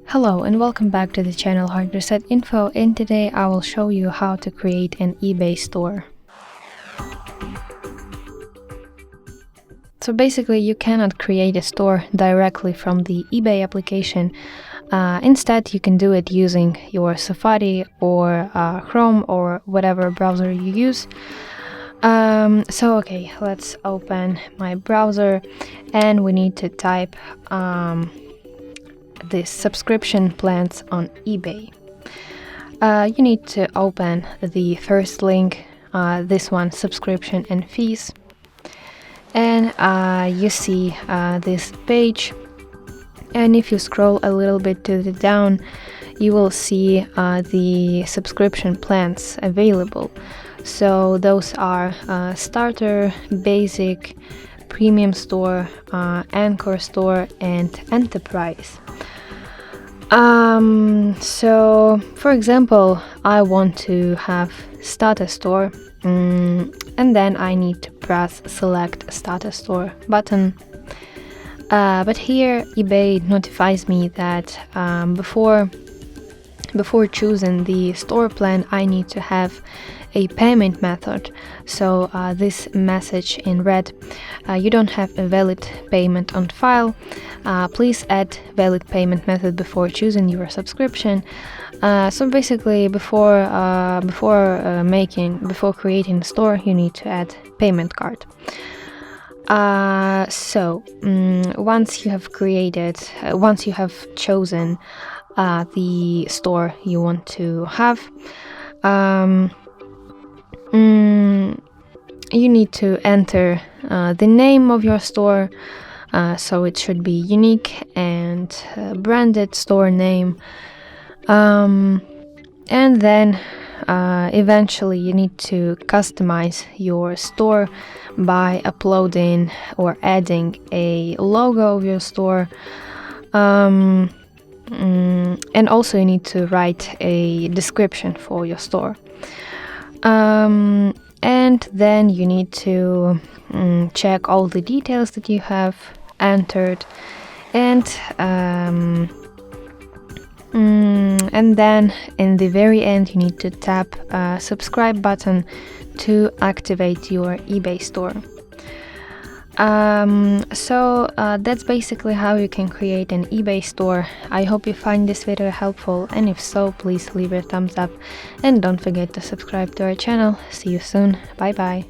Hello and welcome back to the channel HardReset.Info, and today I will show you how to create an eBay store. So basically you cannot create a store directly from the eBay application. Instead you can do it using your Safari or Chrome or whatever browser you use. Okay, let's open my browser and we need to type the subscription plans on eBay. You need to open the first link, this one, subscription and fees, and you see this page, and if you scroll a little bit to the down you will see the subscription plans available. So those are starter, basic, premium store, anchor store and enterprise. So for example, I want to have starter store, and then I need to press select starter store button. But here eBay notifies me that before choosing the store plan I need to have a payment method. So this message in red, you don't have a valid payment on file, please add valid payment method before choosing your subscription. So basically before creating the store you need to add payment card. Once you have chosen the store you want to have, you need to enter the name of your store, so it should be unique and branded store name, and then eventually you need to customize your store by uploading or adding a logo of your store, and also you need to write a description for your store. And then you need to check all the details that you have entered, and then in the very end you need to tap subscribe button to activate your eBay store. That's basically how you can create an eBay store. I hope you find this video helpful, and if so, please leave a thumbs up and don't forget to subscribe to our channel. See you soon. Bye bye.